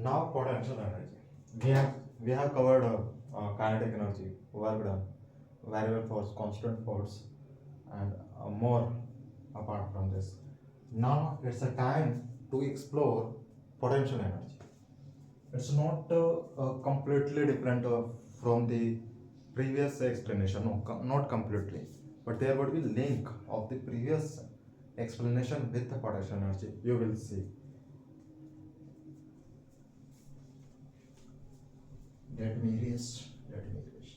Now potential energy. We have covered kinetic energy, work done, variable force, constant force, and more apart from this. Now it's a time to explore potential energy. It's not completely different from the previous explanation. No, not completely, but there would be link of the previous explanation with the potential energy. You will see. Let me erase. Let me erase.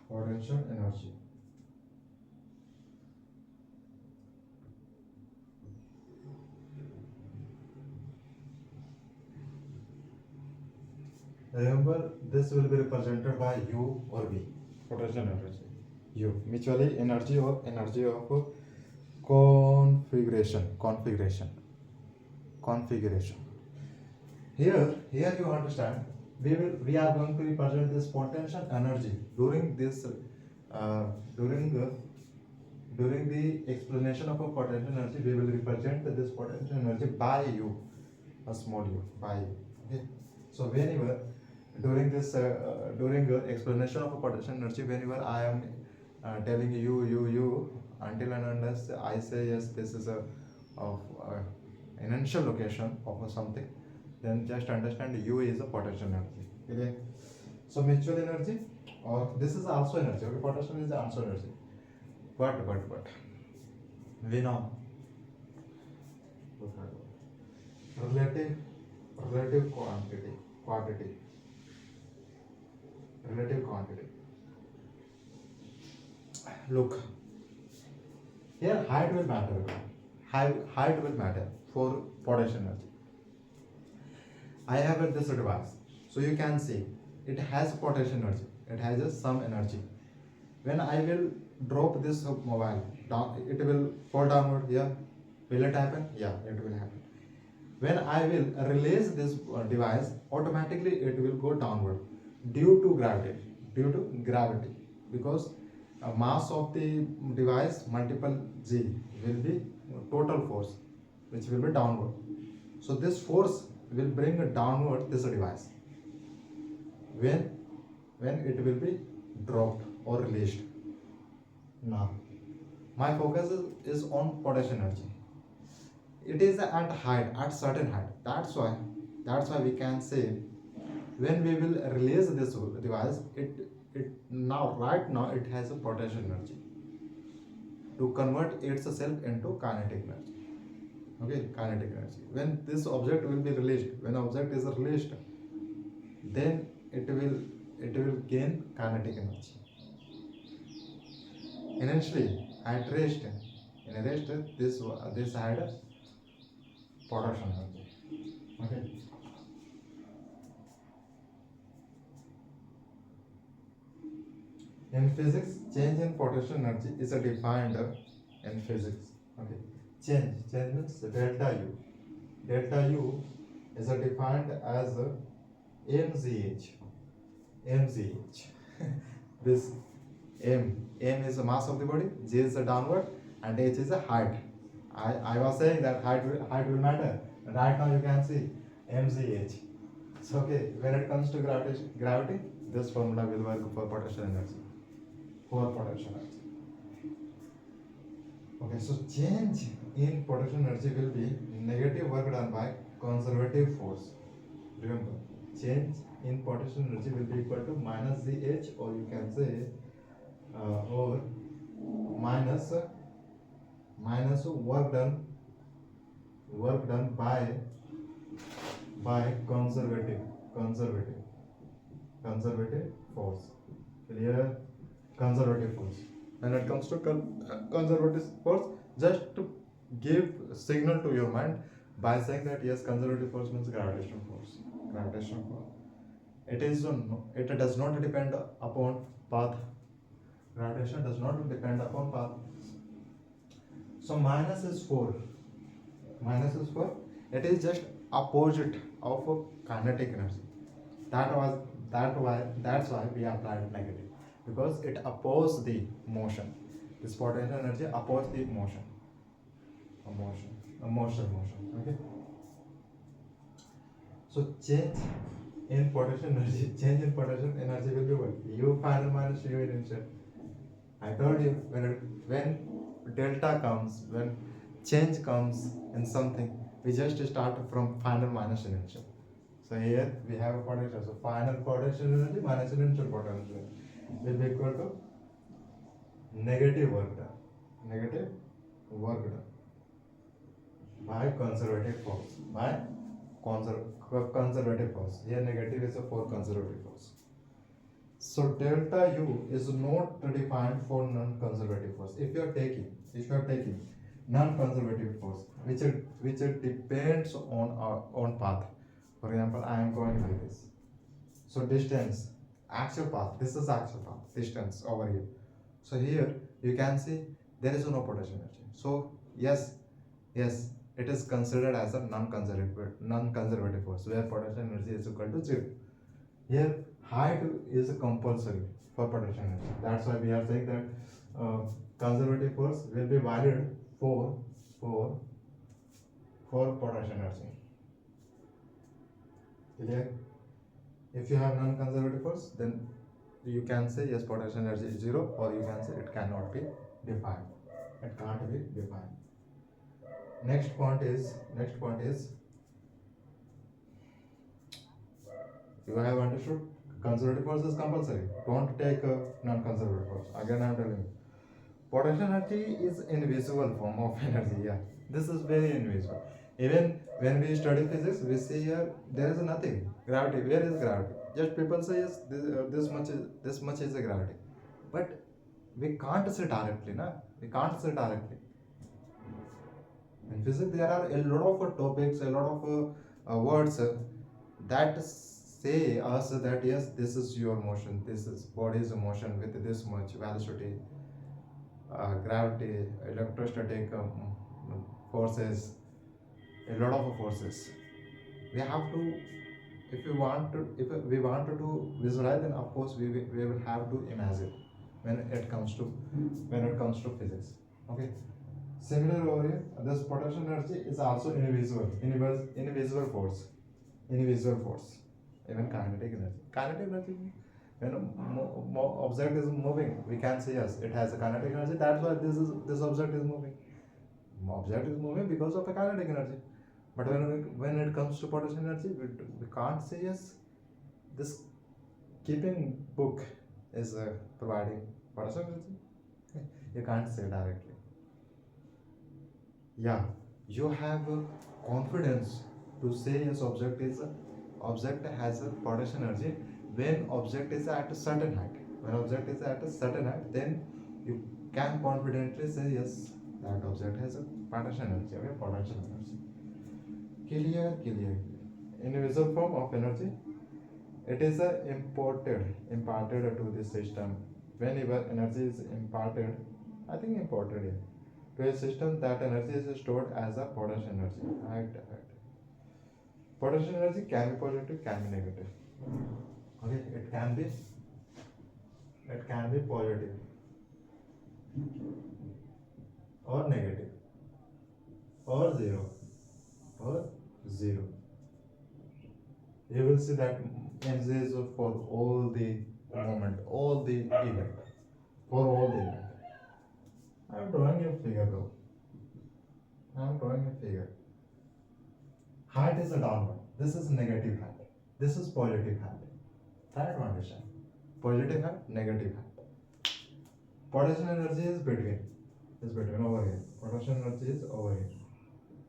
Potential energy. Remember, this will be represented by U or V. Potential energy. U. Mutually energy of configuration. Here you understand. We are going to represent this potential energy during this uh, during the during the explanation of a potential energy. We will represent this potential energy by U, a small u, by U. Okay. So whenever during explanation of a potential energy, whenever I am telling you until and unless I say yes, this is a of initial location of something, then just understand U is a potential energy. Okay. So mutual energy, or this is also energy. Okay, potential is also energy. But we know relative relative quantity relative quantity. Look, here height will matter. Height will matter for potential energy. I have this device, so you can see it has potential energy. It has some energy. When I will drop this mobile down, it will fall downward. Yeah, will it happen? Yeah, it will happen. When I will release this device, automatically it will go downward due to gravity, because mass of the device multiple g will be total force, which will be downward. So this force will bring downward this device when it will be dropped or released. Now my focus is on potential energy. It is at height, at certain height. That's why we can say, when we will release this device, it now right now it has a potential energy to convert itself into kinetic energy. Okay, kinetic energy. When this object will be released, when object is released, then it will gain kinetic energy. Initially at rest, in rest, this had potential energy. Okay. In physics, change in potential energy is defined in physics. Okay. Change means delta U. Delta U is defined as mgh. Mgh. This m is the mass of the body, g is the downward, and h is the height. I was saying that height will matter. Right now you can see mgh. So okay, when it comes to gravity, this formula will work for potential energy. Okay, so change in potential energy will be negative work done by conservative force. Remember, change in potential energy will be equal to minus gh, or you can say or minus work done by conservative force. Clear? Conservative force. When it comes to conservative force, just to give signal to your mind by saying that yes, conservative force means gravitational force. It does not depend upon path. Gravitation does not depend upon path. So minus is 4. It is just opposite of a kinetic energy. That's why we applied negative, because it opposes the motion. This potential energy opposes the motion. A motion. Okay. So change in potential energy will be what? U final minus U initial. I told you when delta comes, when change comes in something, we just start from final minus initial. So here we have a potential. So final potential energy minus initial potential will be equal to negative work done. Negative work done by conservative force. By conservative force. Here negative is a for conservative force. So delta U is not defined for non-conservative force. If you are taking non-conservative force, which depends on our own path. For example, I am going like this. So distance, actual path. This is actual path. Distance over here. So here you can see there is no potential energy. So yes, it is considered as a non-conservative force where potential energy is equal to 0. Here height is compulsory for potential energy. That's why we are saying that conservative force will be valid for potential energy. Clear? If you have non-conservative force, then you can say yes, potential energy is 0, or you can say it cannot be defined. It can't be defined. Next point is you have understood conservative force is compulsory. Don't take a non-conservative force. Again, I am telling you, potential energy is invisible form of energy. Yeah, this is very invisible. Even when we study physics, we see here there is nothing. Gravity. Where is gravity? Just people say yes, this much is a gravity, but we can't see directly. Na? We can't see directly. In physics, there are a lot of topics, a lot of words that say us that yes, this is your motion, this is body's motion with this much velocity, gravity, electrostatic forces, a lot of forces. We have to, if we want to visualize, then of course we will have to imagine when it comes to physics. Okay. Similar over here, this potential energy is also invisible force. Even kinetic energy. When object is moving, we can say yes, it has a kinetic energy. That's why this object is moving. Object is moving because of a kinetic energy. But when it comes to potential energy, we can't say yes, this keeping book is providing potential energy. You can't say directly. Yeah, you have confidence to say yes, object has a potential energy when object is at a certain height. When object is at a certain height, then you can confidently say yes, that object has a potential energy. Okay, potential energy. Clear. Invisible form of energy. It is imparted to the system. Whenever energy is imparted, I think imported here, to a system, that energy is stored as a potential energy. Right. Potential energy can be positive, can be negative. Okay, it can be positive or negative or zero. You will see that energy is for all the moment, all the event, for all the event. I am drawing a figure though. Height is a downward. This is negative height. This is positive height. Try to understand. Positive height, negative height. Potential energy is between. Over here. Potential energy is over here.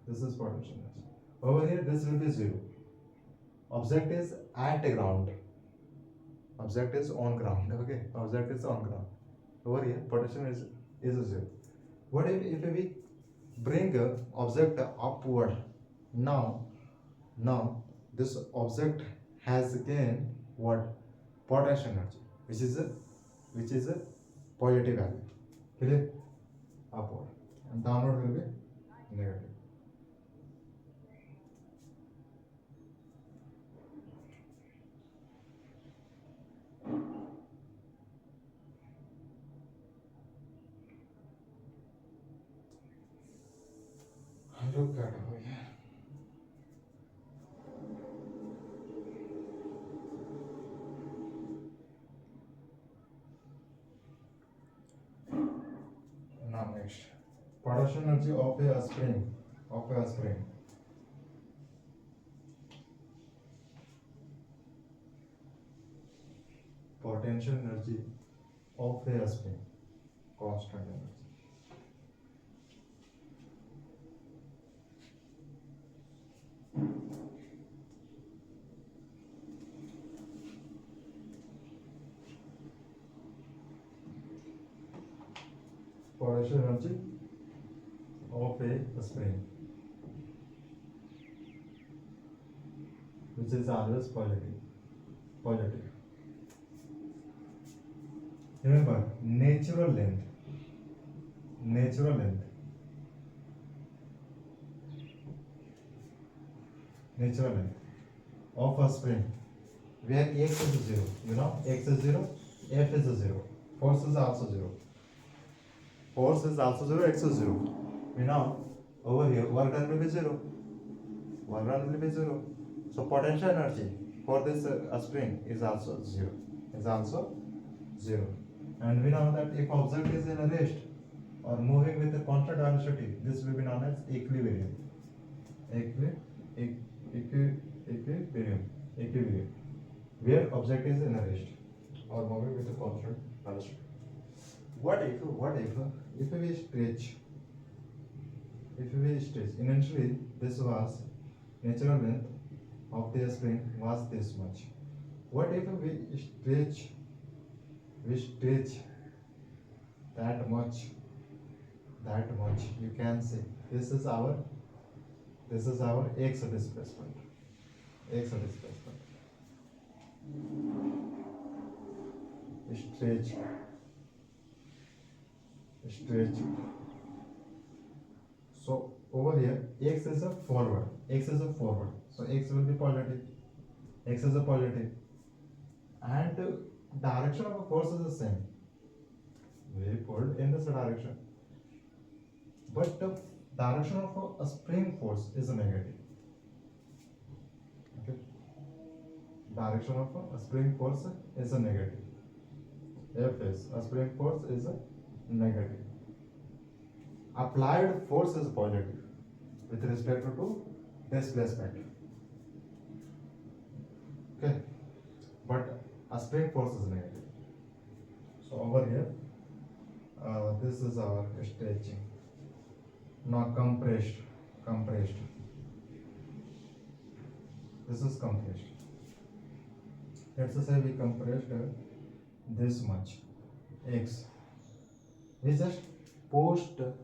This is potential energy. Over here, this will be 0. Object is at ground. Object is on ground. Okay. Object is on ground. Over here, potential is 0. What if we bring a object upward? Now this object has again what? Potential energy, which is a positive value. Clear? Upward, and downward will be negative. look at over here. Now next, potential energy of a spring. Potential energy of a spring, constant energy. Potential energy of a spring, which is always positive. Remember, natural length of a spring, where x is 0. You know, x is 0, f is 0, force is also 0. X is 0. We know over here work done will be 0. So potential energy for this spring is also 0. And we know that if object is in a rest or moving with a constant velocity, this will be known as equilibrium. Equilibrium, where object is in a rest or moving with a constant velocity. What if we stretch? Initially this was natural length of the spring was this much. What if we stretch that much? You can say this is our x displacement. Stretch. So over here x is a forward. So x will be positive. And direction of a force is the same. We pulled in this direction. But the direction of a spring force is a negative. Okay. Direction of a spring force is a negative. A spring force is a negative. Applied force is positive with respect to displacement. Okay. But a spring force is negative. So over here, this is our stretching. Now compressed. This is compressed. Let's say we compressed this much x. We just pushed the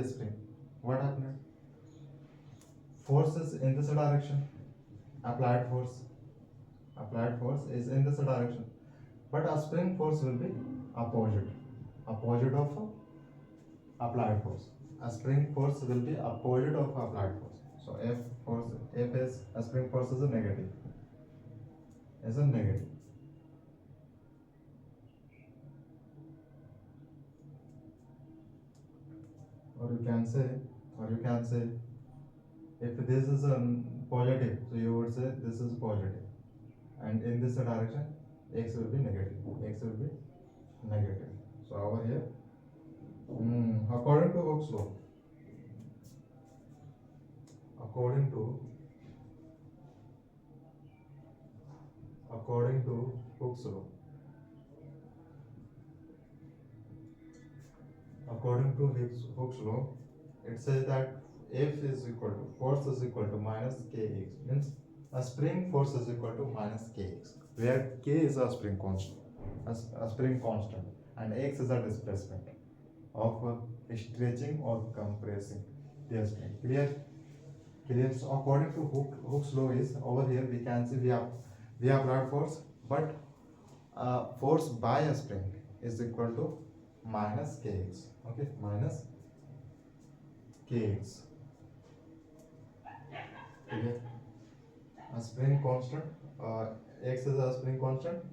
spring. What happened? Force is in this direction. Applied force is in this direction. But a spring force will be opposite of applied force. A spring force will be opposite of applied force. So F is a spring force is a negative. Or you can say if this is a positive, so you would say this is positive, and in this direction x will be negative. So over here, according to Hooke's law, according to Hooke's law, it says that F is equal to force is equal to minus kx, means a spring force is equal to minus kx, where k is a spring constant, and x is a displacement of stretching or compressing the spring. Clear? So according to Hooke's law is over here we can see we have applied force, but force by a spring is equal to minus kx. Okay, minus kx. Okay. A spring constant, x is a spring constant,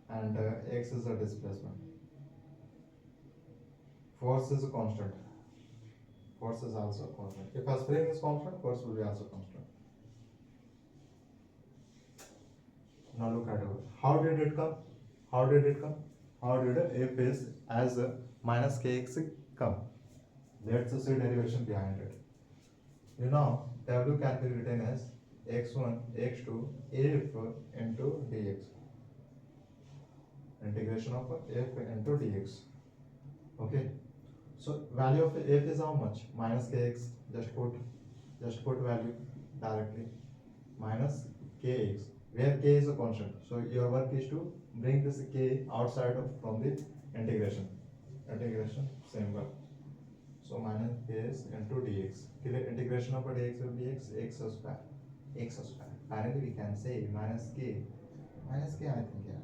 and x is a displacement. Force is a constant. Force is also constant. If a spring is constant, force will be also constant. Now look at it. How did it come? How did it come? How did F is as a minus kx come? Let's see derivation behind it. You know, W can be written as x1, x2, f into dx. Integration of f into dx. Okay. So value of f is how much? Minus kx. Just put value directly. Minus kx, where k is a constant. So your work is to bring this k outside of from the integration. Integration, same work. So minus k's into dx. Integration of dx will be x square. X square. Finally, we can say minus k. Minus k, I think, yeah.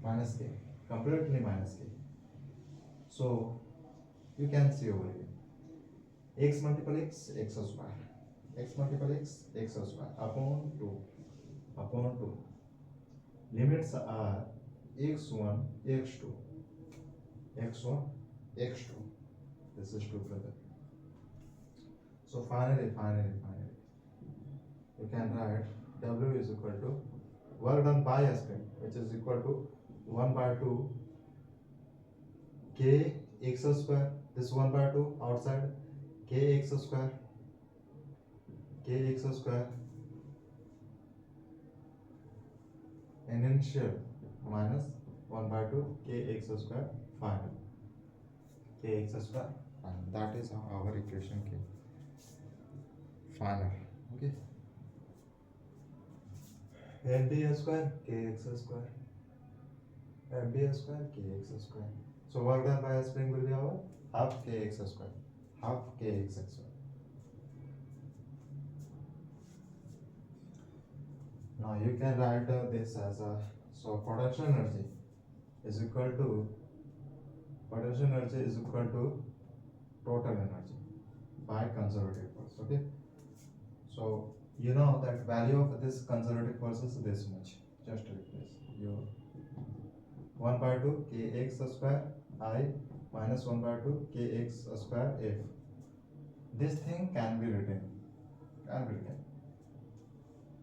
Minus k. Completely minus k. So you can see over here. X multiple x, x square. X multiple x, x square upon 2. Upon 2. Limits are x1, x2. x1, x2. This is 2 brother. So finally, you can write W is equal to work done by a spring, which is equal to 1 by 2 k x square. This 1 by 2 outside k x square initial minus 1 by 2 kx square final. Kx square final. That is our equation k final. Okay. MB square kx square. MB square kx square. So work done by a spring will be our half kx square. Half kx square. Now you can write this as a, so potential energy is equal to total energy by conservative force. Okay. So you know that value of this conservative force is this much. Just replace your 1 by 2 kx square I minus 1 by 2 kx square f. This thing can be written.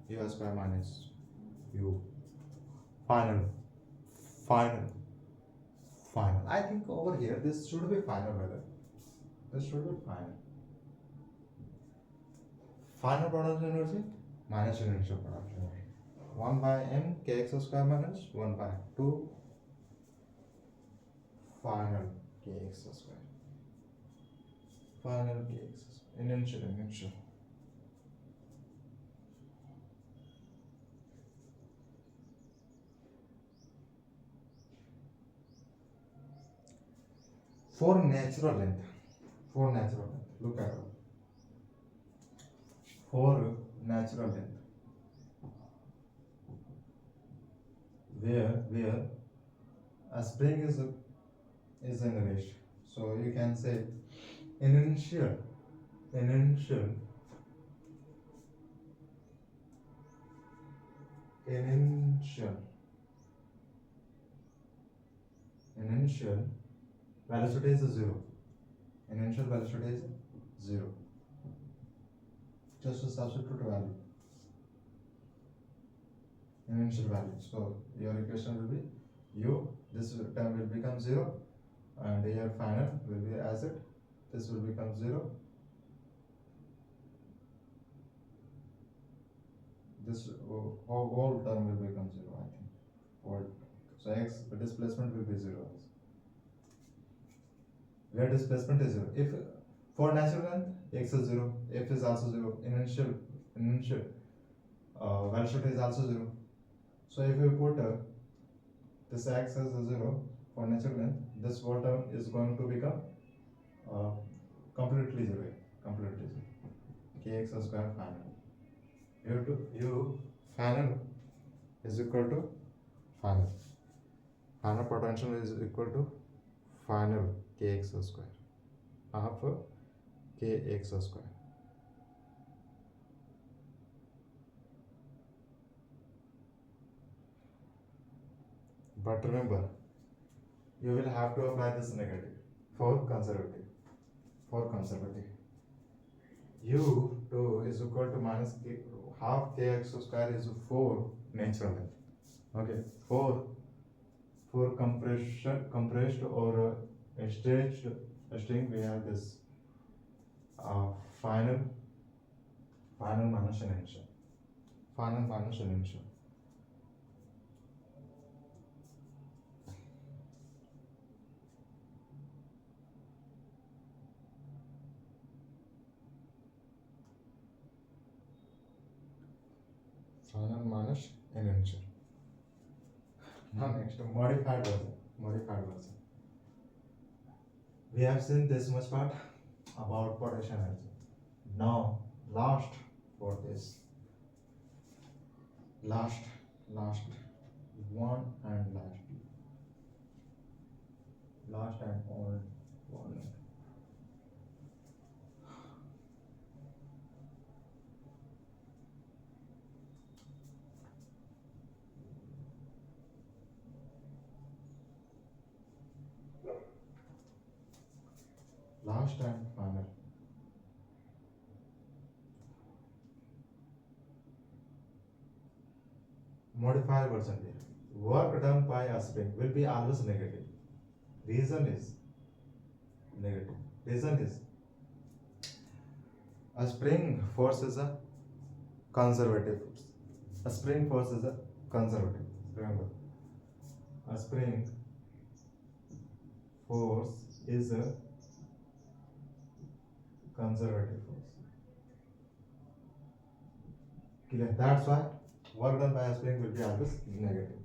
U square minus u. Final. I think over here this should be final, brother. This should be final. Final potential energy minus initial potential energy. 1 by m kx square minus 1 by 2 final kx square. Final kx square. Initial. For natural length, look at it. For natural length, where a spring is in rest, so you can say initial velocity is 0. Initial velocity is 0. Just to substitute value. Initial value. So your equation will be u. This term will become 0, and your final will be as it. This will become 0. This whole term will become 0. I think. So x displacement will be 0. Where displacement is 0. If for natural length x is 0, f is also 0. Initial velocity is also 0. So if we put this x as 0 for natural length, this whole term is going to become completely 0. Kx square final. U final is equal to final. Final potential is equal to final kx square half kx square. But remember, you will have to apply this negative for conservative. for conservative. U2 is equal to minus k, half kx square is 4 natural length. Okay, 4 compressed or stretched string, we have this final minus initial. Final minus initial. Final minus initial. Now next, modified version. We have seen this much part about potential energy. Now last for this. Last one and last and only one. Last and final. Modified version here. Work done by a spring will be always negative. Reason is negative. Reason is a spring force is a conservative force. A spring force is a conservative. Remember, a spring force is a conservative force. Clear? That's why work done by a spring will be always negative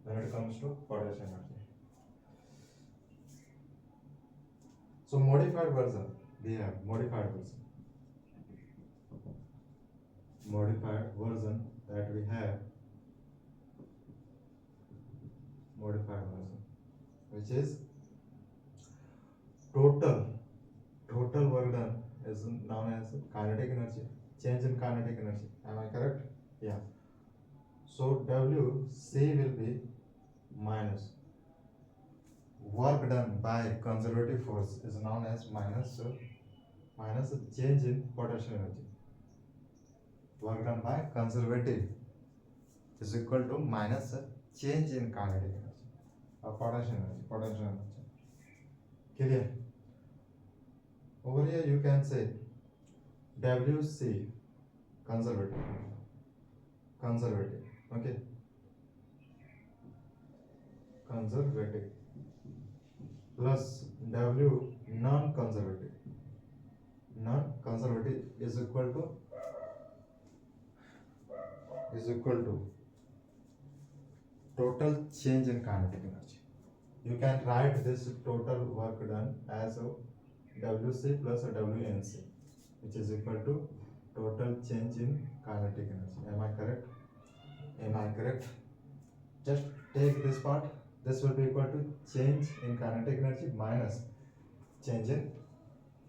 when it comes to potential energy. So modified version, we have modified version that we have modified version, which is total work done is known as kinetic energy, change in kinetic energy. Am I correct? Yeah. So WC will be minus work done by conservative force is known as minus change in potential energy. Work done by conservative is equal to minus change in kinetic energy or potential energy. Clear? Over here you can say WC conservative, okay, conservative plus W non-conservative is equal to total change in kinetic energy. You can write this total work done as WC plus WNC, which is equal to total change in kinetic energy. Am I correct? Just take this part. This will be equal to change in kinetic energy minus change in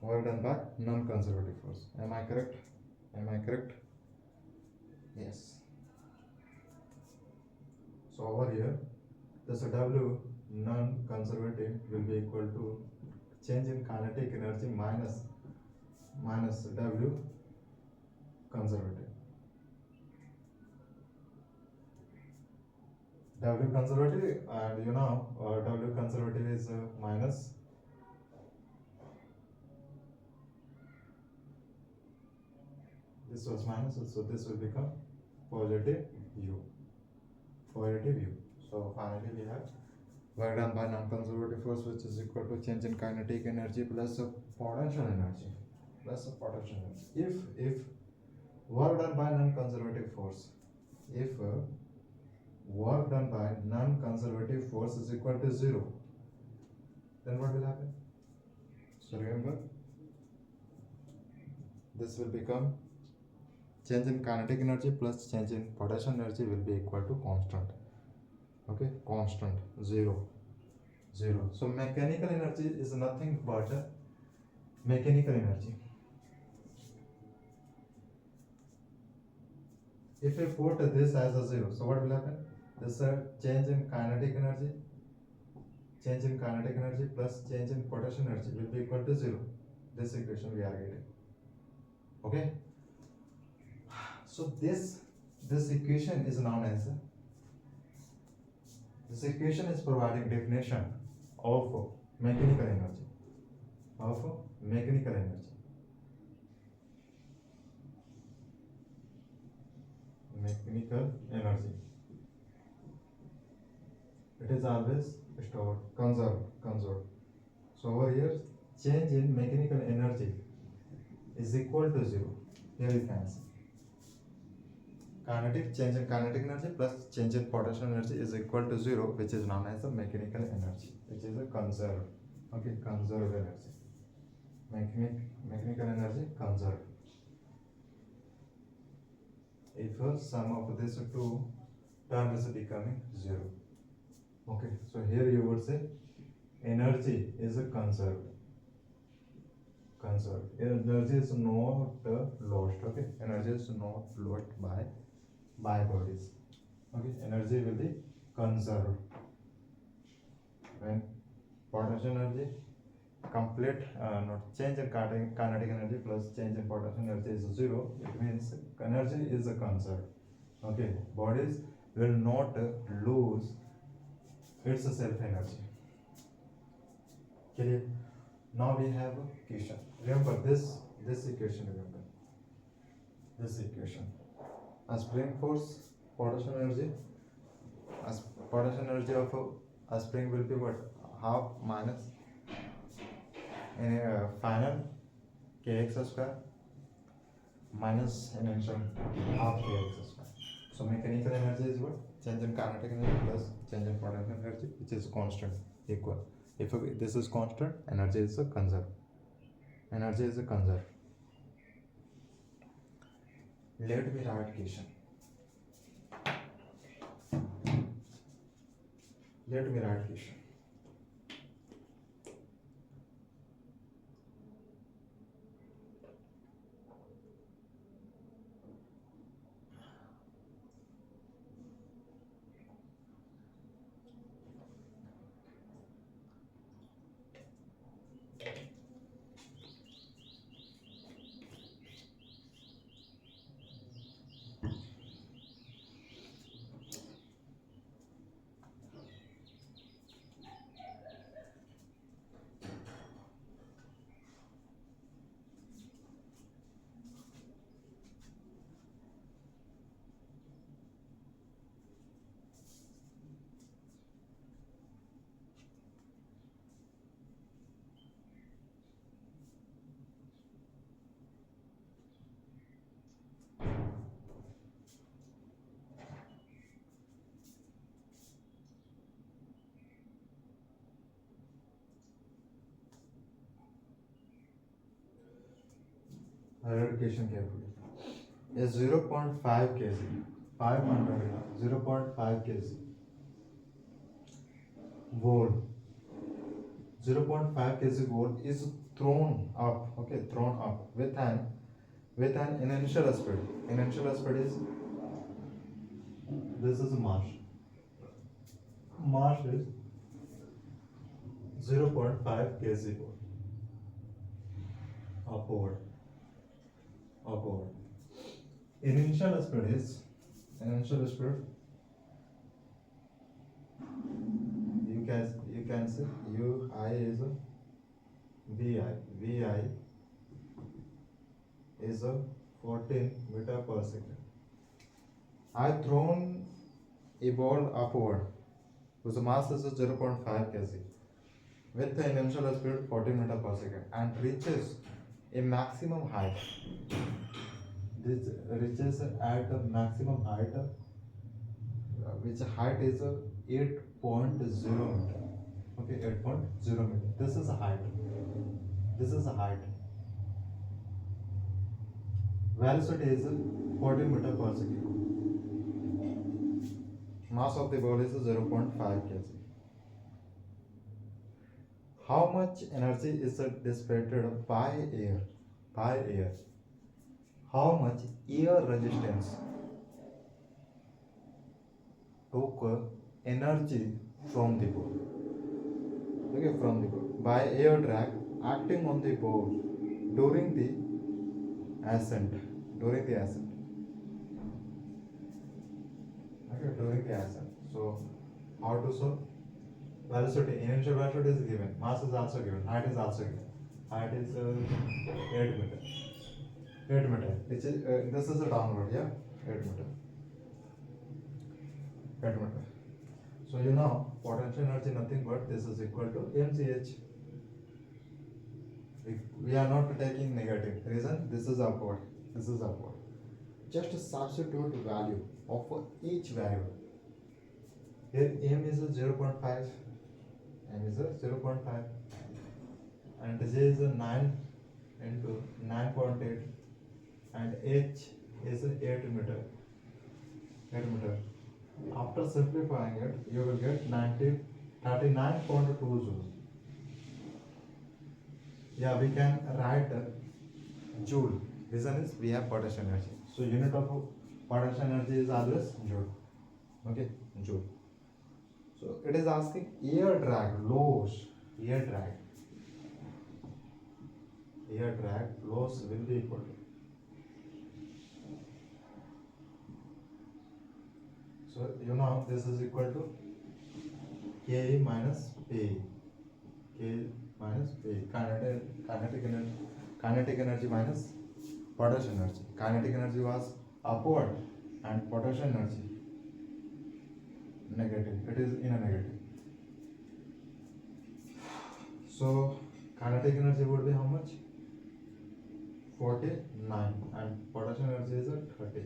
work done by non-conservative force. Am I correct? Yes. So over here, this W non-conservative will be equal to change in kinetic energy minus W conservative. W conservative, and W conservative is minus this was minus, so this will become positive U. So finally we have work done by non-conservative force, which is equal to change in kinetic energy plus potential energy. If work done by non-conservative force, work done by non-conservative force is equal to 0, then what will happen? So remember, this will become change in kinetic energy plus change in potential energy will be equal to constant. Okay, constant 0. So mechanical energy is nothing but mechanical energy. If we put this as a 0, so what will happen? This change in kinetic energy change in kinetic energy plus change in potential energy will be equal to 0. This equation we are getting. Okay. So this equation is known as, this equation is providing definition of mechanical energy. Of mechanical energy. Mechanical energy. It is always stored, conserved. So over here, change in mechanical energy is equal to 0. Here you can see. Kinetic change in kinetic energy plus change in potential energy is equal to 0, which is known as the mechanical energy, which is a conserved. Okay, conserved energy. Mechanical energy conserved. If sum of these two term is becoming 0. Okay, so here you would say energy is a conserved. Energy is not lost. Okay, energy is not lost by bodies. Okay, energy will be conserved. When potential energy complete not change in kinetic energy plus change in potential energy is 0, it means energy is a conserved. Okay, bodies will not lose its self energy. Okay, now we have a question. Remember this equation. Remember this equation. A spring force, potential energy. As potential energy of a spring will be what? Half minus in a final kx square minus initial half kx square. So mechanical energy is what? Change in kinetic energy plus change in potential energy, which is constant, equal. If this is constant, energy is a conserved. Energy is a conserved. Let me write question. Let me write question. I read question carefully. A 0.5 kg, 500 grams, 0.5 kg gold, 0.5 kg gold is thrown up. Okay, thrown up with an initial speed. Initial speed is, this is mass. Mass is 0.5 kg gold. Upward. Initial speed is, you can say I is a vi is a 14 meter per second. I thrown a ball upward whose mass is 0.5 kg with the initial speed 14 meter per second and reaches a maximum height. This reaches at a maximum height, which height is 8.0 meter. Okay, 8.0 meter. This is a height. Velocity is 14 meter per second. Mass of the ball is 0.5 kg. How much energy is dissipated by air? How much air resistance took energy from the ball? Okay, from the ball by air drag acting on the ball during the ascent. During the ascent. Okay, during the ascent. So, how to solve? Velocity, initial velocity is given, mass is also given, height is also given. Height is 8 meter. 8 meter. Which is, this is a downward, yeah? 8 meter. 8 meter. So you know potential energy nothing but this is equal to mgh. We are not taking negative. Reason this is upward. This is upward. Just substitute value of each variable. Here m is a 0.5. M is a 0.5 and J is a 9 into 9.8 and H is a 8 meter. 8 meter. After simplifying it, you will get 39.2 joules. Yeah, we can write joule. Reason is we have potential energy. So unit of potential energy is always joule. Okay, joule. So it is asking air drag loss. Air drag loss will be equal to. So you know this is equal to K minus P. K minus P. Kinetic energy minus potential energy. Kinetic energy was upward and potential energy negative. It is in a negative. So kinetic energy would be how much? 49 and potential energy is 30.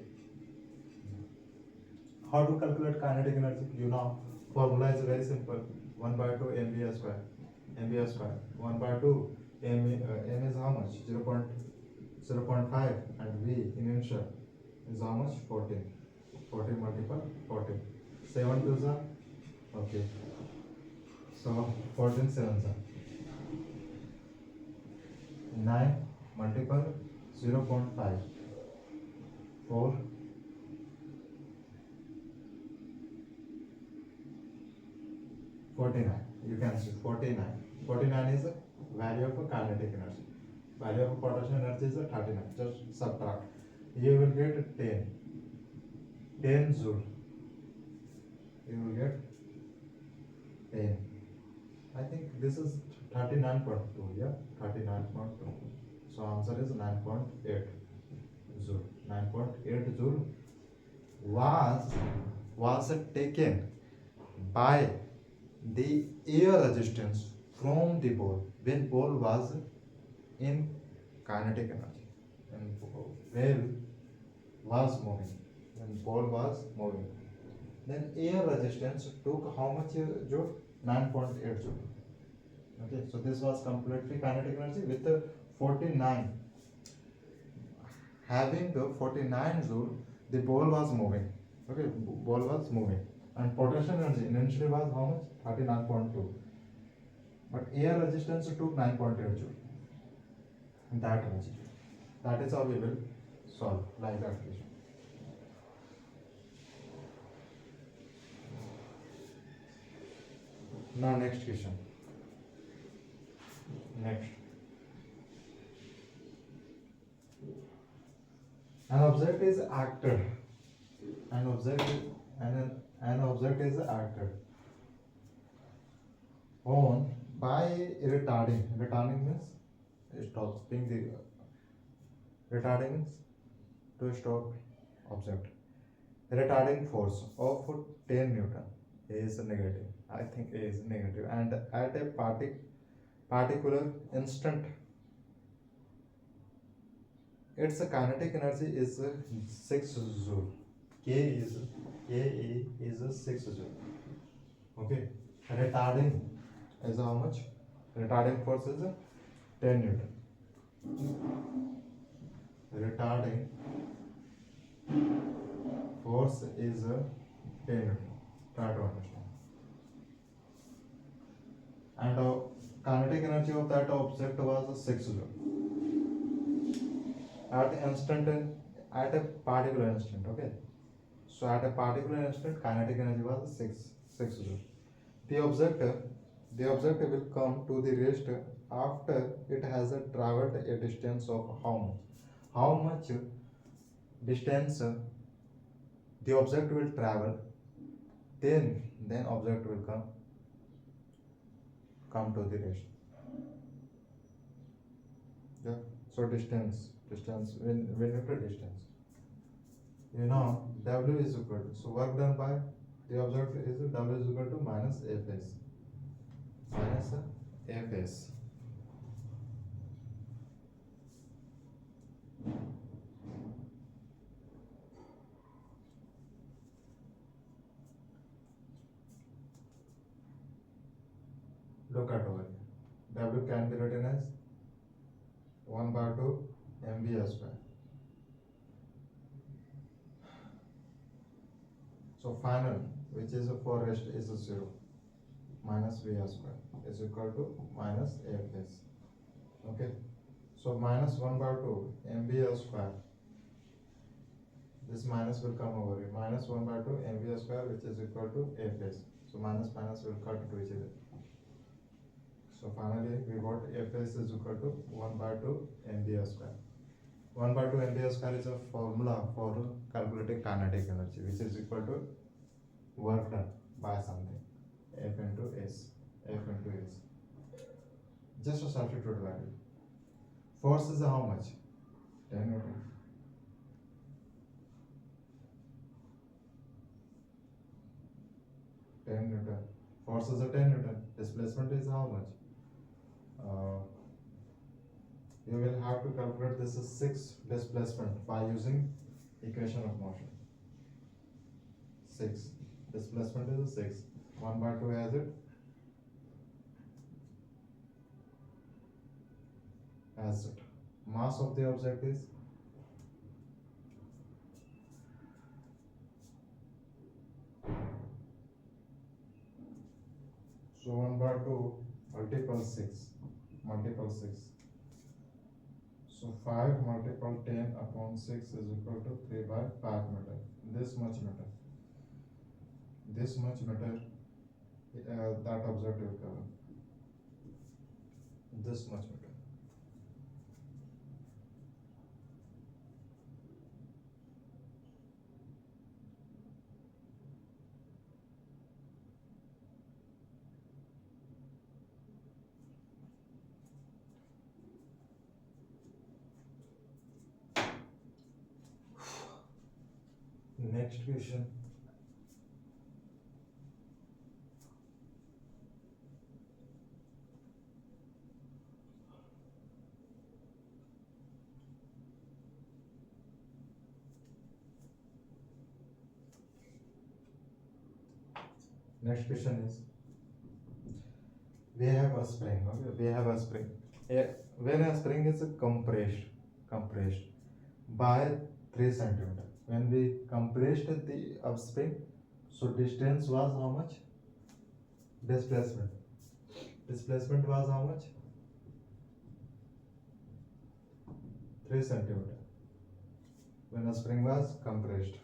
How to calculate kinetic energy? You know, formula is very simple. 1 by 2 mv square. mv square. 1 by 2 m is how much? 0.5 and v inertia is how much? 14. 14 multiple 14. 7 2s are okay. So 14 7s are 9 multiple 0.5 4 49. You can see 49. 49 is the value of a kinetic energy. Value of a potential energy is 39. Just subtract. You will get 10. 10 joule. You will get 10. I think this is 39.2. Yeah, 39.2. So answer is 9.8 joule. 9.8 joule was taken by the air resistance from the ball when ball was in kinetic energy and ball was moving when ball was moving, then air resistance took how much joule? 9.8 joule. Okay, so this was completely kinetic energy with the 49. Having the 49 joule, the ball was moving. Okay, ball was moving and potential energy initially was how much? 39.2. But air resistance took 9.8 joule. That energy. That is how we will solve like that question. Now next question. Next. An object is acted. An object is acted on by retarding. Retarding means stopping the retarding means to stop object. Retarding force of 10 Newton is negative. I think A is negative, and at a particular instant, its kinetic energy is 6 joule. K is 6 joule. Okay. Retarding is how much? Retarding force is 10 Newton. Retarding force is 10 Newton. Try to understand. And kinetic energy of that object was 6 joule. At a particular instant. Okay. So at a particular instant, kinetic energy was 6 joule. The The object will come to the rest after it has traveled a distance of how much? How much distance the object will travel, then object will come to the rest. Yeah. So distance when you put distance, you know W is equal to, so work done by the object is W is equal to minus Fs, minus Fs. Look at over here. W can be written as 1 by 2 mv square. So final, which is for rest, is 0, minus v square is equal to minus Fs. Okay. So minus 1 by 2 mv square. This minus will come over here. Minus 1 by 2 mv square, which is equal to Fs. So minus minus will cut to each other. So finally we got Fs is equal to 1 by 2 mv square. 1 by 2 mv square is a formula for calculating kinetic energy, which is equal to work done by something, F into S. Just a substitute value. Force is how much? 10 Newton. Force is a 10 Newton. Displacement is how much? You will have to calculate this is 6 displacement by using equation of motion. 6 displacement is 6. 1 by 2 has it as it. Mass of the object is so 1 by 2 multiple 6. So 5 multiple 10 upon 6 is equal to 3 by 5 meter. This much meter. That object will cover. This much meter. Next question. Next question is, we have a spring. When a spring is compressed by 3 centimeter. When we compressed the spring, so distance was how much? Displacement was how much? 3 centimeter. When a spring was compressed,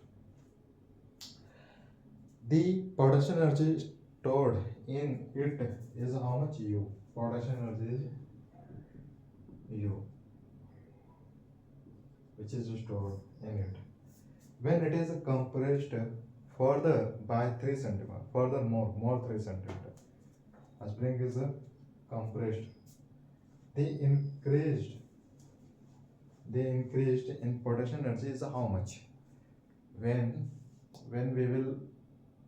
the potential energy stored in it is how much? U. Potential energy is U, which is stored in it. When it is compressed further by 3 centimeter, further more 3 centimeter, a spring is compressed. The increased in potential energy is how much? When we will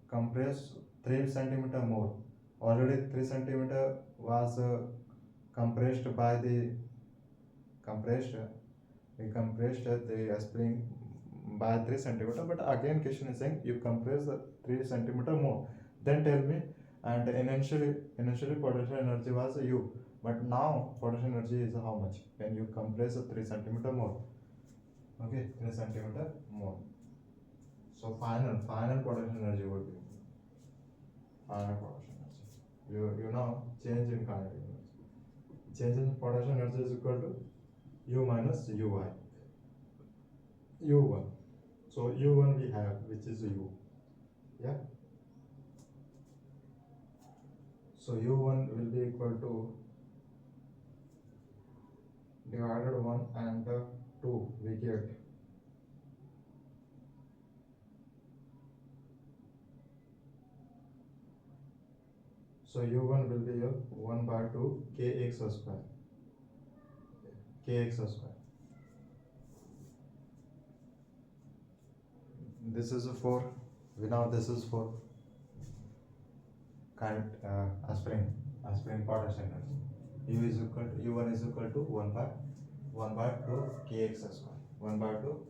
compress 3 centimeter more, already 3 centimeter was compressed by the we compressed the spring by 3 centimeter, but again question is saying you compress 3 centimeter more, then tell me. And initially potential energy was U, but now potential energy is how much when you compress 3 centimeter more? Okay, 3 centimeter more. So final potential energy would be final potential energy. You know change in kinetic energy. Change in potential energy is equal to U minus Ui. U1. So U1 we have, which is U. Yeah. So u1 will be equal to divided 1 and 2 we get. So u1 will be 1 by 2 kx square. Kx square. This is a 4. We know this is 4. Current aspirin potash energy. U1 is equal to 1 by 2 kx square. 1 by 2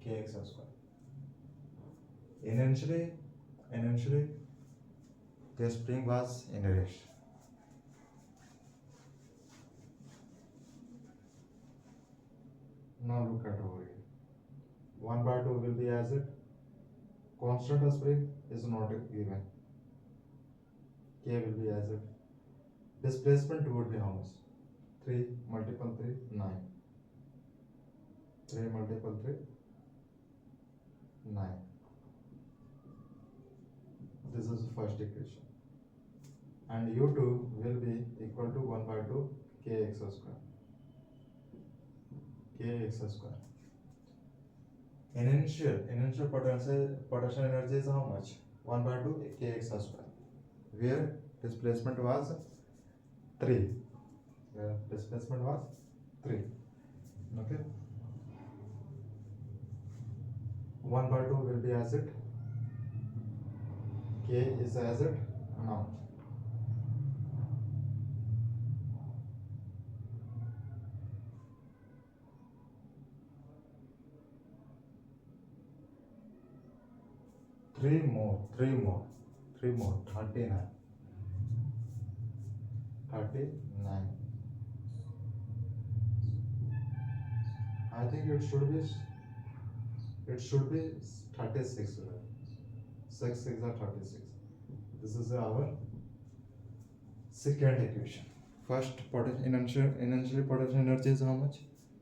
kx square. Initially, the spring was in rest. Now look at over here. 1 by 2 will be as it. Constant spring is not given. K will be as it. Displacement would be how much? 3 multiple 3, 9. 3 multiple 3, 9. This is the first equation. And u2 will be equal to 1 by 2 kx square. Kx square. Initial potential energy is how much? 1 by 2 kx square. Where displacement was 3. Where displacement was 3. Okay. 1 by 2 will be as it. K is as it now. Three more, 39. 39. I think it should be 36. 6 6 are 36. This is our second equation. First initially potential energy is how much?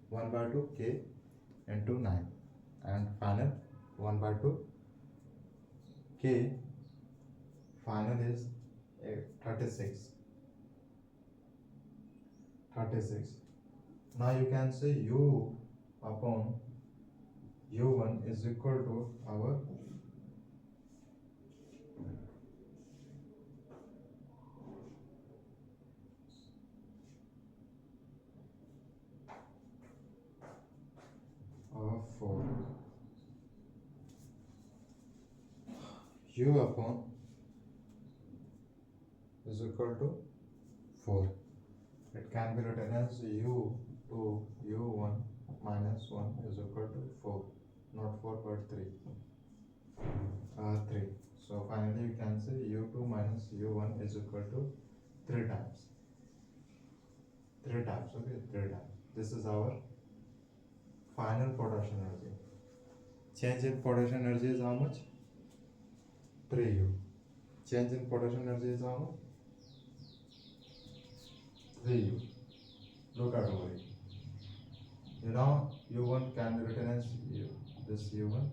1 by 2 k into 9, and final 1 by 2 k final is 36. Now you can say u upon u1 is equal to our of 4. U upon is equal to 4. It can be written as u to u1 minus 1 is equal to 4. Not 4 but 3. 3. So finally you can say u2 minus u1 is equal to 3 times. 3 times, okay? 3 times. This is our final potential energy. Change in potential energy is how much? 3u. Change in potential energy is how much? 3u. Look at over here. You know u1 can be written as this u1.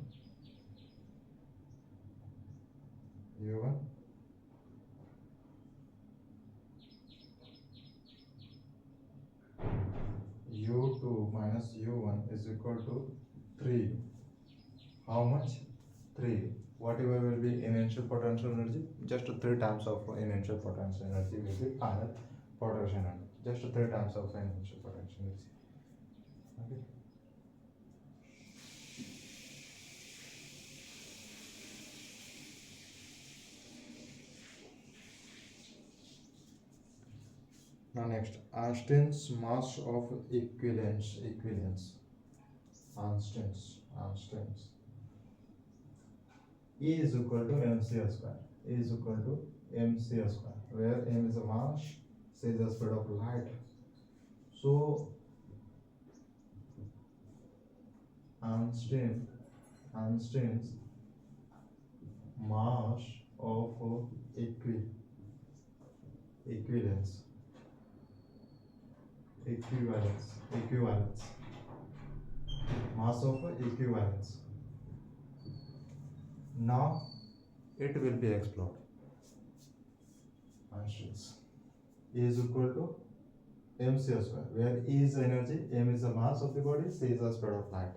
u2 minus u1 is equal to 3. How much? 3. Whatever will be initial potential energy, just 3 times of initial potential energy will be final potential energy. Just 3 times of initial potential energy. Okay. Now next, Einstein's mass of equivalence. Einstein's. E is equal to mc square. E is equal to mc square, where m is a mass, c is the speed of light. So Einstein's mass of equivalence. Mass of equivalence. Now it will be explored. Einstein's E is equal to mc square, where E is energy, m is the mass of the body, c is the speed of light.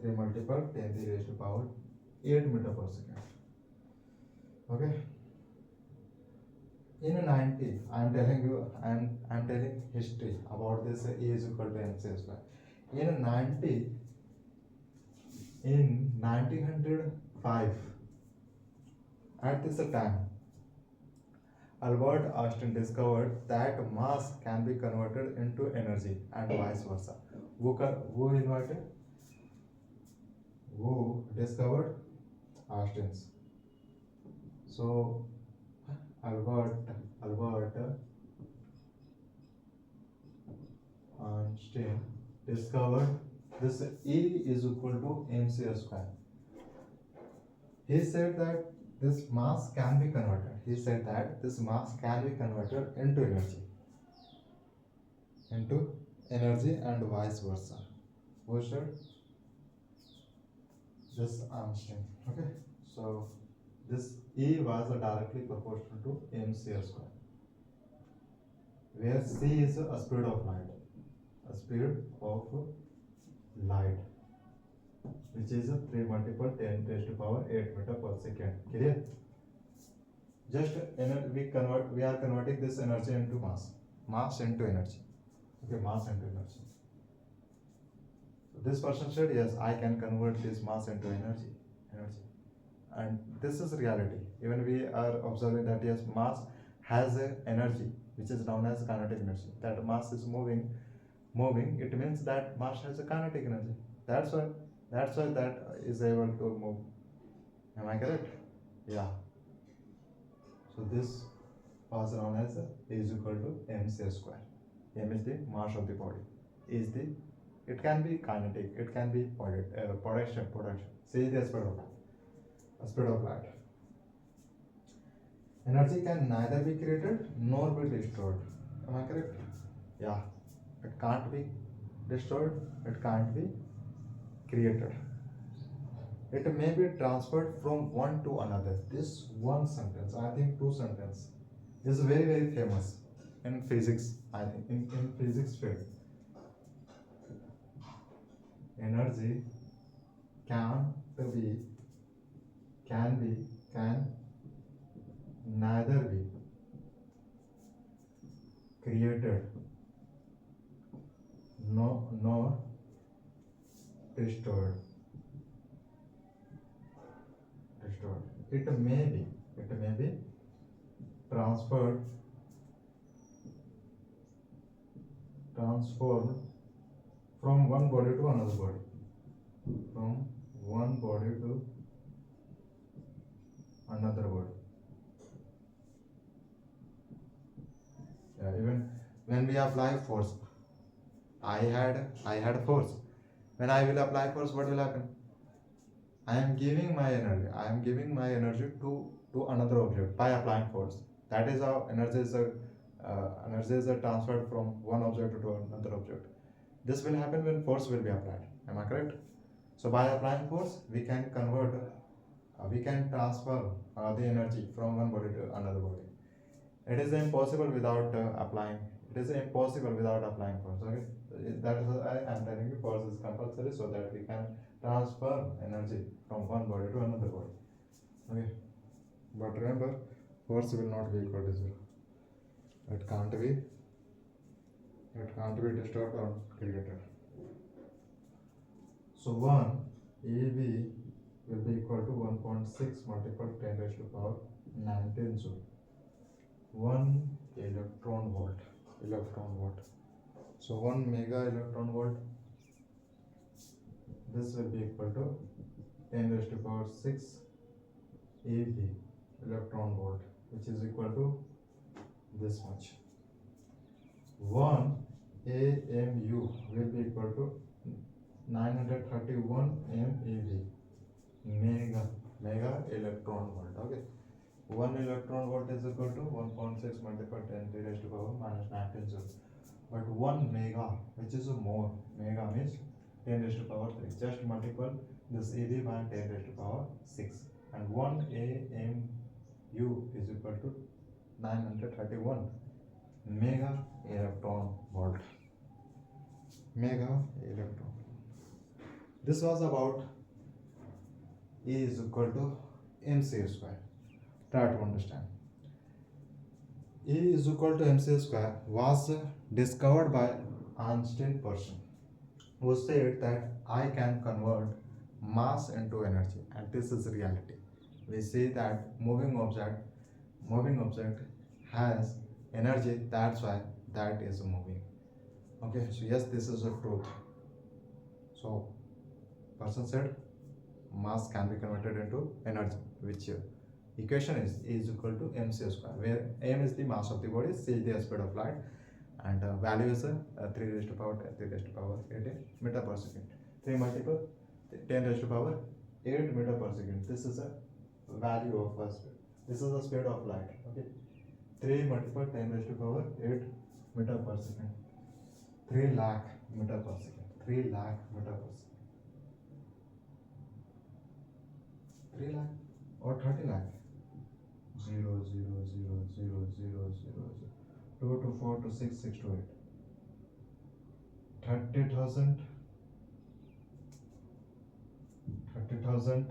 3 multiple 10 to the raised to power 8 meter per second. Okay. In 90, I am telling you, I am telling history about this E is equal to mc square. In 1905, at this time, Albert Einstein discovered that mass can be converted into energy and vice versa. Who invented? Who discovered? Einstein's. So Albert Einstein discovered this E is equal to mc square. He said that this mass can be converted. He said that this mass can be converted into energy and vice versa. Who said? This Einstein. Okay. So this E was directly proportional to mc square, where c is a speed of light, which is 3 multiple 10 raised to power 8 meter per second. Clear? Just we are converting this energy into mass into energy. Okay, mass into energy. So this person said, yes, I can convert this mass into energy, and this is reality. Even we are observing that yes, mass has a energy which is known as kinetic energy. That mass is moving, it means that mass has a kinetic energy. That's why that is able to move. Am I correct? Yeah. So this was known as E is equal to mc square. M is the mass of the body. It can be kinetic, it can be production. C is the speed of light. Energy can neither be created nor be destroyed. Am I correct? Yeah. It can't be destroyed, it can't be created. It may be transferred from one to another. This one sentence, I think two sentences, is very, very famous in physics. I think in physics field. Energy can neither be created nor destroyed. It may be transformed from one body to another body. From one body to another body. Yeah, even when we apply force, I had force. When I will apply force, what will happen? I am giving my energy to another object by applying force. That is how energy is transferred from one object to another object. This will happen when force will be applied. Am I correct? So by applying force, we can transfer the energy from one body to another body. It is impossible without applying. It is impossible without applying force. Okay, that is why I am telling you force is compulsory, so that we can transfer energy from one body to another body. Okay, but remember, force will not be equal to zero. It can't be destroyed or created. So 1 EV will be equal to 1.6 multiple 10 raised to power 19 joule. 1 electron volt. So 1 mega electron volt, this will be equal to 10 raised to power 6 eV electron volt, which is equal to this much. 1 AMU will be equal to 931 MeV, mega electron volt. Okay, 1 electron volt is equal to 1.6 multiplied 10 raised to power minus 19 joules. But 1 mega, which is more, mega means 10 raised to power 3. Just multiple this EV by 10 raised to power 6, and 1 AMU is equal to 931 mega electron volt. Mega electron. This was about E is equal to mc square. Try to understand. E is equal to mc square was discovered by Einstein person, who said that I can convert mass into energy, and this is reality. We see that moving object has energy, that's why that is moving. Okay, so yes, this is a truth. So person said mass can be converted into energy, which equation is equal to mc square, where m is the mass of the body, c is the speed of light, and value is 3 raised to power 10, 3 raised to power 18 meter per second. 3 multiple 10 raised to power 8 meter per second. This is a value of speed. This is the speed of light. Okay, 3 multiple 10 raised to power 8 meter per second. 3 lakh meter per second. 3 lakh meter per second. 3 lakh or 30 lakh. 0 0 0 0 0 0 0 2 to 4 to 6 6 to 8. 30,000 30,000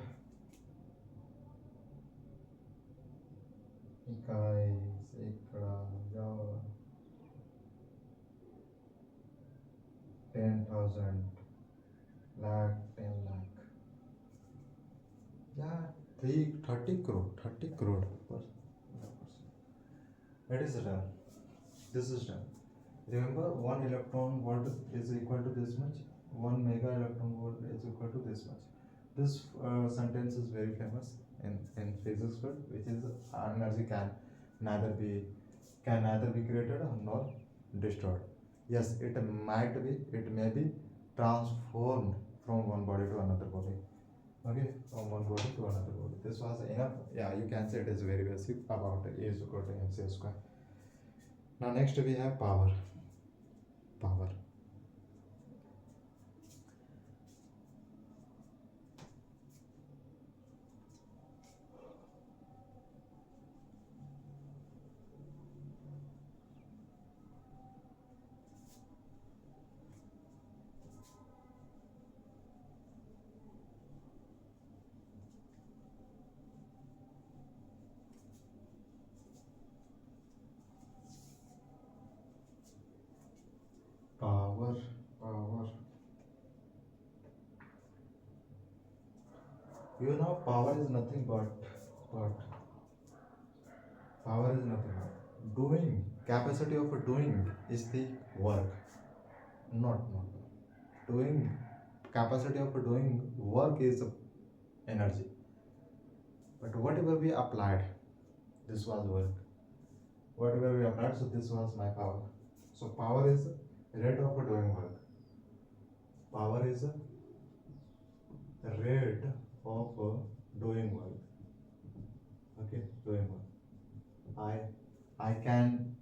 guys ikkada yav 10,000 lakh 10 lakh, yeah, 30 crore 30 crore that is done. This is done. Remember, 1 electron volt is equal to this much, 1 mega electron volt is equal to this much. This sentence is very famous in physics field, which is energy can neither be created nor destroyed. Yes, it may be transformed from one body to another body. Okay, from one body to another body. This was enough. Yeah, you can say it is very basic about E is equal to mc square. Now next we have power. Power. Power. You know, power is nothing but power is nothing but doing. Capacity of doing is the work. Not doing. Capacity of doing work is energy. But whatever we applied, this was work. Whatever we applied, so this was my power. So power is rate of doing work. Power is the rate of doing work. Okay, doing work. I can,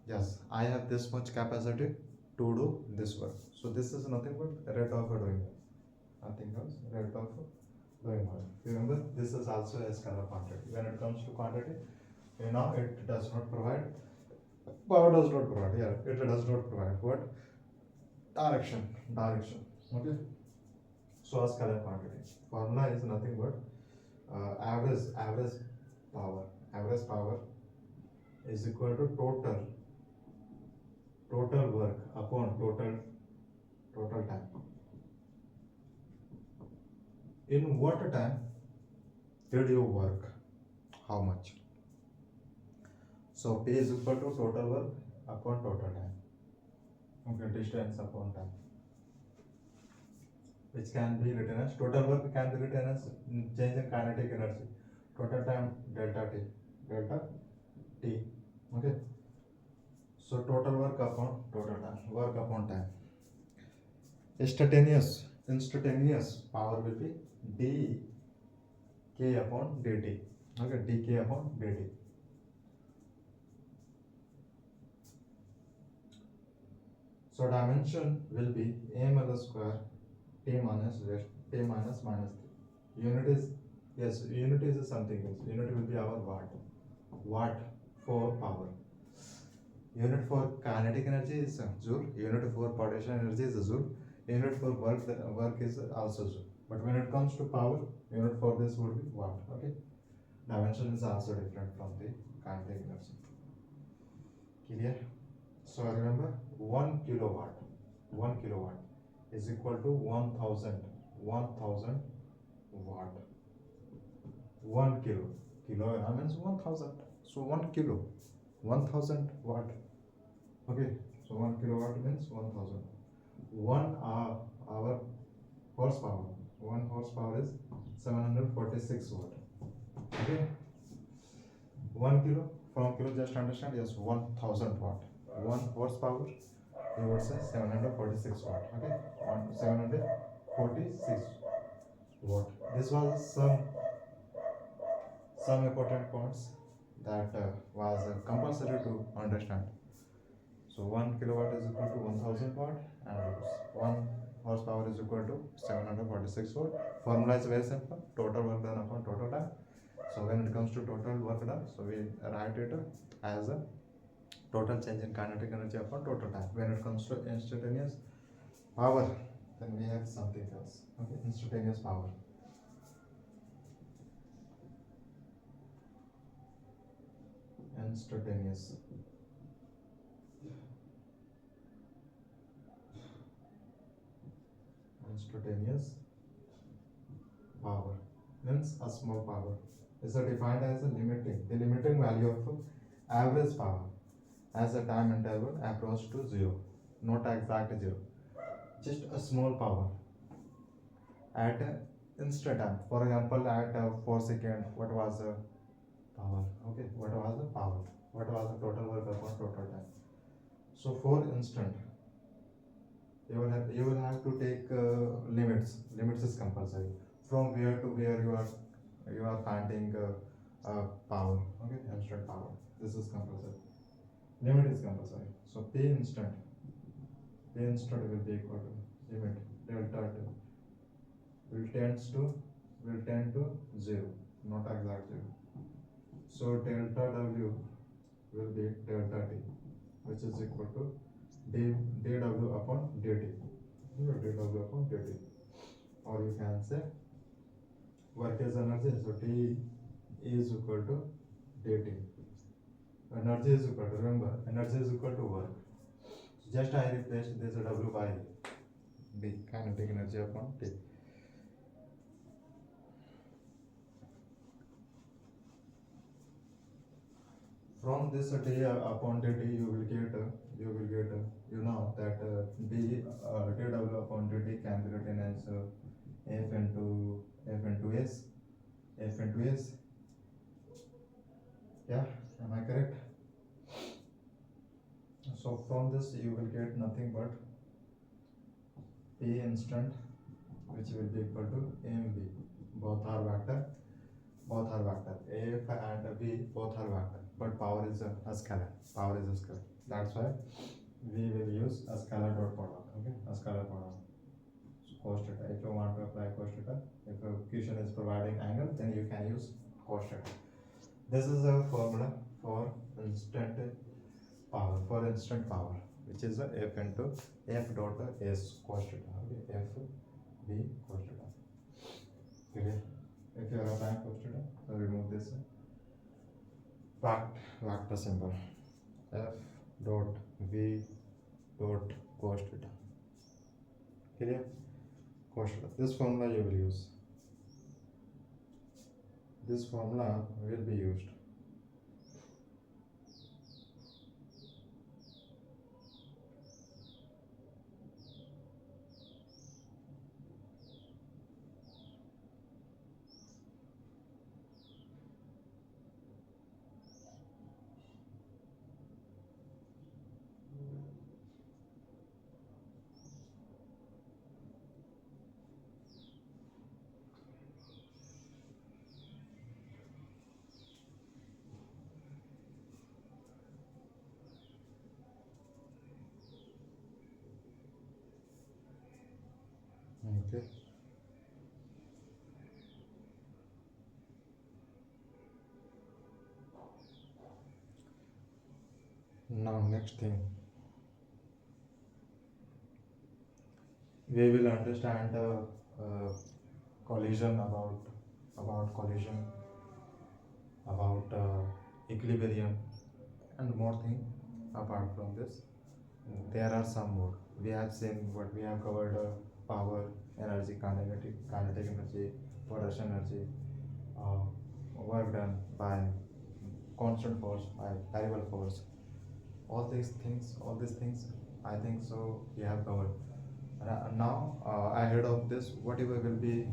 yes, I have this much capacity to do this work. So this is nothing but rate of doing work. Nothing else. Rate of doing work. Remember, this is also a scalar quantity. When it comes to quantity, you know, it does not provide. Power does not provide. Yeah, it does not provide what? Direction. Okay. So a scalar quantity. Formula is nothing but average power. Average power is equal to total work upon total time. In what time did you work? How much? So P is equal to total work upon total time. Okay, distance upon time, which can be written as total work can be written as change in kinetic energy. Total time delta T. Okay. So total work upon total time. Work upon time. Instantaneous power will be dk upon dt. Okay, dk upon dt. So dimension will be ml square t minus minus 3. Unit is, yes, unit is something else. Unit will be our watt. watt for power. Unit for kinetic energy is joule. Unit for potential energy is joule. Unit for work is also joule. But when it comes to power, unit for this would be watt. Okay. Dimension is also different from the kinetic energy. Clear? So remember, 1 kilowatt. 1 kilowatt is equal to 1000 watt. 1 kilo. Kilo means 1000. So 1 kilo, 1000 watt. Okay, so 1 kilowatt means 1000. 1 hour horsepower. 1 horsepower is 746 watt. Okay, 1 kilo, from kilo just understand, yes, 1000 watt. 1 horsepower, you would say 746 watt. Okay, 746 watt. This was some important points that was compulsory to understand. So 1 kilowatt is equal to 1000 watt and 1 horsepower is equal to 746 watt. Formula is very simple, total work done upon total time. So when it comes to total work done, so we write it as a total change in kinetic energy upon total time. When it comes to instantaneous power, then we have something else. Okay, instantaneous power. Instantaneous. Instantaneous power means a small power is defined as the limiting value of average power as the time interval approach to zero, not exact zero, just a small power at instant time. For example, at 4 seconds, what was the power? Okay, what was the power? What was the total work upon total time? So for instant, you will have to take limits. Limits is compulsory. From where to where you are finding power. Okay, instant power. This is compulsory. Limit is compulsory. So P instant will be equal to limit delta t will tend to zero, not exact zero. So delta W will be delta T, which is equal to dW upon dt. dW upon dt. Or you can say work is energy, so T is equal to dt. Energy is equal to, remember, energy is equal to work. So just I replaced this W by D, kinetic energy upon T. From this T upon dt, you will get you know that dW upon dt can be written as F into S. Yeah, am I correct? So from this you will get nothing but P instant, which will be equal to mv. Both are vector. F and V both are vector, but power is a scalar. That's why we will use a scalar dot product. Okay, a scalar product. So cos theta. If you want to apply cos theta, if a equation is providing angle, then you can use cos theta. This is a formula for instant power, which is a F into F dot S cos theta. Okay, F V cos theta. Clear? If you are applying cos theta, so remove this vector symbol. F dot V dot cos theta. Clear? Cos theta. This formula you will use. This formula will be used. Okay. Now next thing, we will understand collision, about collision, about equilibrium, and more thing. Apart from this, there are some more. We have seen what we have covered: power, energy, kinetic energy, potential energy, uh, work done by constant force, by variable force. All these things, I think so we have covered. Now, ahead of this, whatever we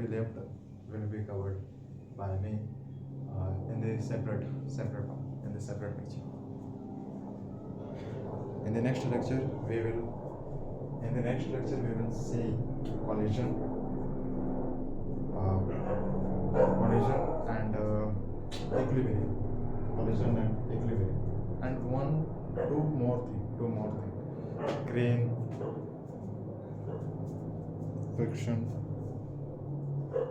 left will be covered by me in the separate one, in the separate lecture. In the next lecture, we will see collision, collision and equilibrium, and two more thing, crane, friction,